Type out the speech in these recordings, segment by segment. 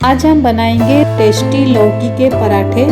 आज हम बनाएंगे टेस्टी लौकी के पराठे।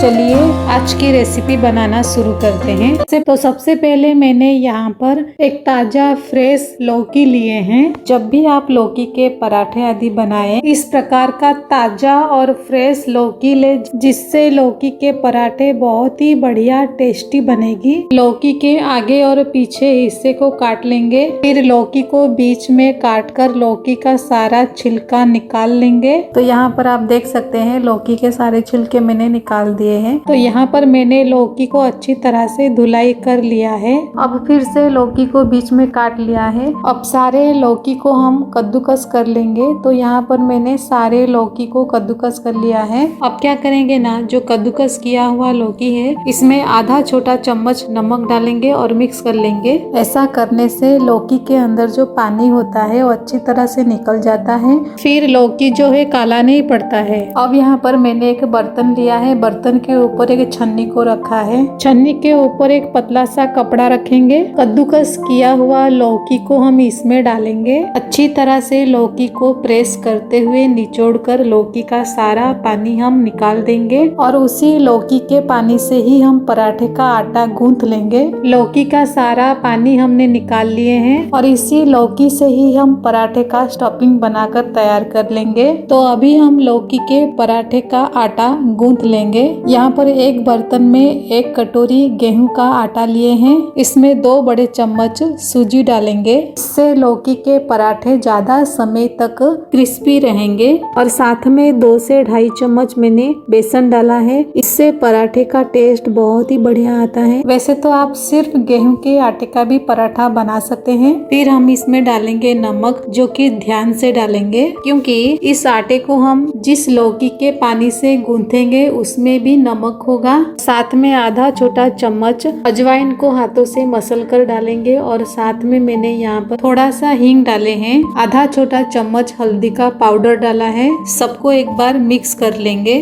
चलिए आज की रेसिपी बनाना शुरू करते हैं। तो सबसे पहले मैंने यहाँ पर एक ताजा फ्रेश लौकी लिए हैं। जब भी आप लौकी के पराठे आदि बनाएं, इस प्रकार का ताजा और फ्रेश लौकी ले, जिससे लौकी के पराठे बहुत ही बढ़िया टेस्टी बनेगी। लौकी के आगे और पीछे हिस्से को काट लेंगे, फिर लौकी को बीच में काट कर लौकी का सारा छिलका निकाल लेंगे। तो यहाँ पर आप देख सकते हैं लौकी के सारे छिलके मैंने निकाल दिए हैं। तो यहाँ पर मैंने लौकी को अच्छी तरह से धुलाई कर लिया है। अब फिर से लौकी को बीच में काट लिया है। अब सारे लौकी को हम कद्दूकस कर लेंगे। तो यहाँ पर मैंने सारे लौकी को कद्दूकस कर लिया है। अब क्या करेंगे ना, जो कद्दूकस किया हुआ लौकी है, इसमें आधा छोटा चम्मच नमक डालेंगे और मिक्स कर लेंगे। ऐसा करने से लौकी के अंदर जो पानी होता है वो अच्छी तरह से निकल जाता है, फिर लौकी जो है काला नहीं पड़ता है। अब यहाँ पर मैंने एक बर्तन लिया है। बर्तन के ऊपर एक छन्नी को रखा है। छन्नी के ऊपर एक पतला सा कपड़ा रखेंगे। कद्दूकस किया हुआ लौकी को हम इसमें डालेंगे। अच्छी तरह से लौकी को प्रेस करते हुए निचोड़कर लौकी का सारा पानी हम निकाल देंगे और उसी लौकी के पानी से ही हम पराठे का आटा गूंथ लेंगे। लौकी का सारा पानी हमने निकाल लिए हैं और इसी लौकी से ही हम पराठे का स्टफिंग बनाकर तैयार कर लेंगे। तो अभी हम लौकी के पराठे का आटा गूंथ लेंगे। यहाँ पर एक बर्तन में एक कटोरी गेहूं का आटा लिए हैं। इसमें 2 बड़े चम्मच सूजी डालेंगे। इससे लौकी के पराठे ज्यादा समय तक क्रिस्पी रहेंगे। और साथ में 2 से 2.5 चम्मच मैंने बेसन डाला है। इससे पराठे का टेस्ट बहुत ही बढ़िया आता है। वैसे तो आप सिर्फ गेहूं के आटे का भी पराठा बना सकते हैं। फिर हम इसमें डालेंगे नमक, जो कि ध्यान से डालेंगे, क्योंकि इस आटे को हम जिस लौकी के पानी से गूंथेंगे उसमें भी नमक होगा। साथ में आधा छोटा चम्मच अजवाइन को हाथों से मसल कर डालेंगे और साथ में मैंने यहाँ पर थोड़ा सा हींग डाले हैं। आधा छोटा चम्मच हल्दी का पाउडर डाला है। सबको एक बार मिक्स कर लेंगे।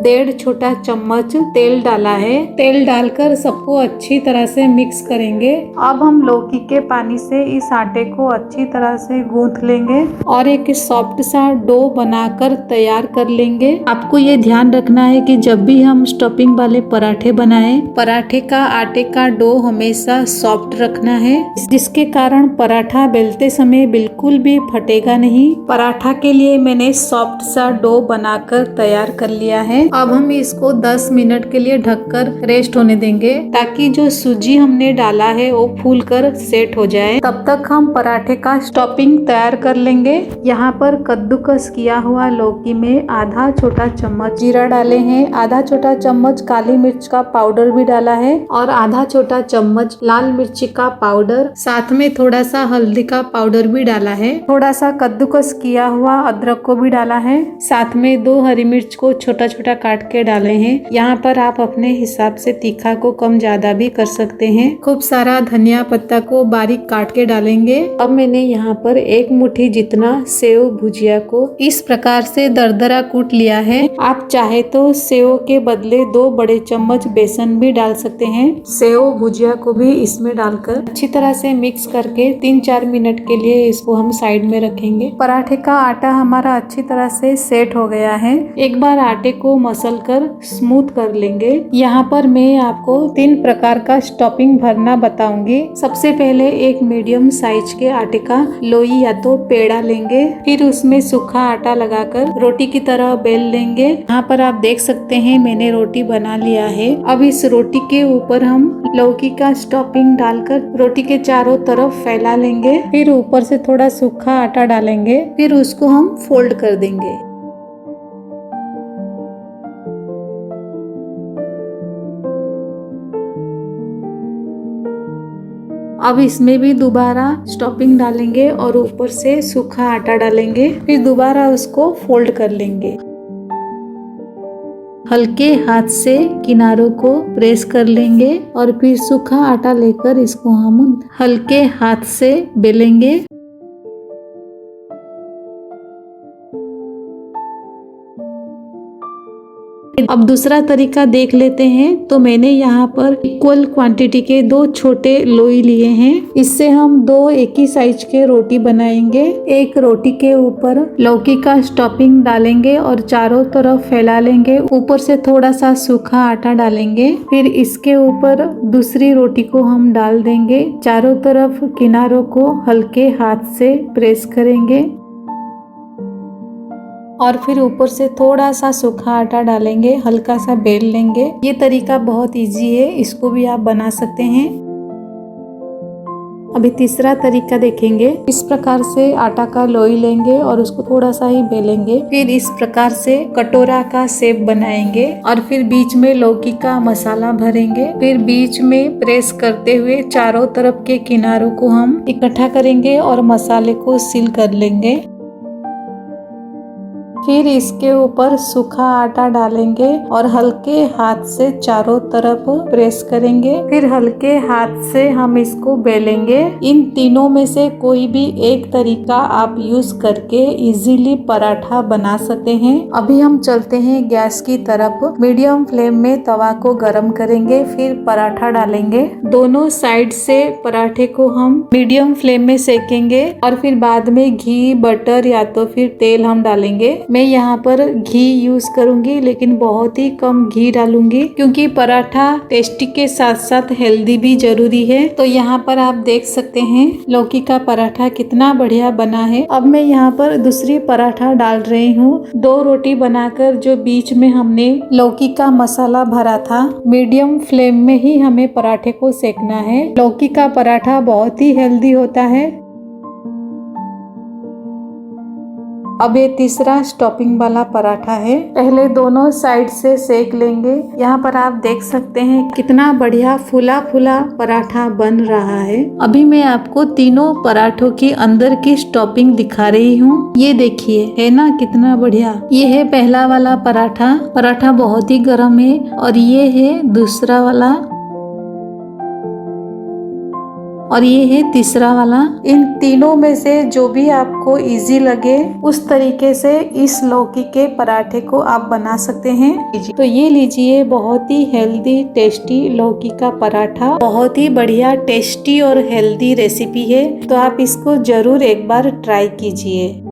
1.5 छोटा चम्मच तेल डाला है। तेल डालकर सबको अच्छी तरह से मिक्स करेंगे। अब हम लौकी के पानी से इस आटे को अच्छी तरह से गूंथ लेंगे और एक सॉफ्ट सा डो बनाकर तैयार कर लेंगे। आपको ये ध्यान रखना है कि जब भी हम स्टफिंग वाले पराठे बनाएं, पराठे का आटे का डो हमेशा सॉफ्ट रखना है, जिसके कारण पराठा बेलते समय बिल्कुल भी फटेगा नहीं। पराठा के लिए मैंने सॉफ्ट सा डो बनाकर तैयार कर लिया है। अब हम इसको 10 मिनट के लिए ढककर रेस्ट होने देंगे, ताकि जो सूजी हमने डाला है वो फूल कर सेट हो जाए। तब तक हम पराठे का स्टफिंग तैयार कर लेंगे। यहाँ पर कद्दूकस किया हुआ लौकी में आधा छोटा चम्मच जीरा डाले हैं, आधा छोटा चम्मच काली मिर्च का पाउडर भी डाला है और आधा छोटा चम्मच लाल मिर्ची का पाउडर, साथ में थोड़ा सा हल्दी का पाउडर भी डाला है। थोड़ा सा कद्दूकस किया हुआ अदरक को भी डाला है। साथ में 2 हरी मिर्च को छोटा छोटा काट के डाले हैं। यहाँ पर आप अपने हिसाब से तीखा को कम ज्यादा भी कर सकते हैं। खूब सारा धनिया पत्ता को बारीक काट के डालेंगे। अब मैंने यहाँ पर 1 मुट्ठी जितना सेव भुजिया को इस प्रकार से दरदरा कूट लिया है। आप चाहे तो सेव के बदले 2 बड़े चम्मच बेसन भी डाल सकते हैं। सेव भुजिया को भी इसमें डालकर अच्छी तरह से मिक्स करके 3-4 मिनट के लिए इसको हम साइड में रखेंगे। पराठे का आटा हमारा अच्छी तरह से सेट हो गया है। एक बार आटे को मसल कर स्मूथ कर लेंगे। यहाँ पर मैं आपको 3 प्रकार का स्टफिंग भरना बताऊंगी। सबसे पहले एक मीडियम साइज के आटे का लोई या तो पेड़ा लेंगे, फिर उसमें सूखा आटा लगाकर रोटी की तरह बेल लेंगे। यहाँ पर आप देख सकते हैं मैंने रोटी बना लिया है। अब इस रोटी के ऊपर हम लौकी का स्टफिंग डालकर रोटी के चारों तरफ फैला लेंगे, फिर ऊपर से थोड़ा सूखा आटा डालेंगे, फिर उसको हम फोल्ड कर देंगे। अब इसमें भी दोबारा स्टफिंग डालेंगे और ऊपर से सूखा आटा डालेंगे, फिर दोबारा उसको फोल्ड कर लेंगे। हल्के हाथ से किनारों को प्रेस कर लेंगे और फिर सूखा आटा लेकर इसको हम हल्के हाथ से बेलेंगे। अब दूसरा तरीका देख लेते हैं। तो मैंने यहाँ पर इक्वल क्वांटिटी के 2 छोटे लोई लिए हैं। इससे हम 2 एक ही साइज के रोटी बनाएंगे। एक रोटी के ऊपर लौकी का स्टफिंग डालेंगे और चारों तरफ फैला लेंगे। ऊपर से थोड़ा सा सूखा आटा डालेंगे। फिर इसके ऊपर दूसरी रोटी को हम डाल देंगे। चारों तरफ किनारों को हल्के हाथ से प्रेस करेंगे और फिर ऊपर से थोड़ा सा सूखा आटा डालेंगे, हल्का सा बेल लेंगे। ये तरीका बहुत इजी है, इसको भी आप बना सकते हैं। अभी तीसरा तरीका देखेंगे। इस प्रकार से आटा का लोई लेंगे और उसको थोड़ा सा ही बेलेंगे। फिर इस प्रकार से कटोरा का शेप बनाएंगे और फिर बीच में लौकी का मसाला भरेंगे। फिर बीच में प्रेस करते हुए चारों तरफ के किनारों को हम इकट्ठा करेंगे और मसाले को सील कर लेंगे। फिर इसके ऊपर सूखा आटा डालेंगे और हल्के हाथ से चारों तरफ प्रेस करेंगे। फिर हल्के हाथ से हम इसको बेलेंगे। इन तीनों में से कोई भी एक तरीका आप यूज करके इजीली पराठा बना सकते हैं। अभी हम चलते हैं गैस की तरफ। मीडियम फ्लेम में तवा को गरम करेंगे, फिर पराठा डालेंगे। दोनों साइड से पराठे को हम मीडियम फ्लेम में सेकेंगे और फिर बाद में घी, बटर या तो फिर तेल हम डालेंगे। मैं यहाँ पर घी यूज करूंगी, लेकिन बहुत ही कम घी डालूंगी क्योंकि पराठा टेस्टी के साथ साथ हेल्दी भी जरूरी है। तो यहाँ पर आप देख सकते हैं लौकी का पराठा कितना बढ़िया बना है। अब मैं यहाँ पर दूसरी पराठा डाल रही हूँ। 2 रोटी बनाकर जो बीच में हमने लौकी का मसाला भरा था, मीडियम फ्लेम में ही हमें पराठे को सेकना है। लौकी का पराठा बहुत ही हेल्दी होता है। अब ये तीसरा स्टफिंग वाला पराठा है। पहले दोनों साइड से सेक लेंगे। यहाँ पर आप देख सकते हैं कितना बढ़िया फूला फूला पराठा बन रहा है। अभी मैं आपको तीनों पराठों के अंदर की स्टफिंग दिखा रही हूँ। ये देखिए, है ना कितना बढ़िया। ये है पहला वाला पराठा। पराठा बहुत ही गर्म है। और ये है दूसरा वाला और ये है तीसरा वाला। इन तीनों में से जो भी आपको इजी लगे उस तरीके से इस लौकी के पराठे को आप बना सकते हैं। तो ये लीजिए, बहुत ही हेल्दी टेस्टी लौकी का पराठा। बहुत ही बढ़िया टेस्टी और हेल्दी रेसिपी है। तो आप इसको जरूर एक बार ट्राई कीजिए।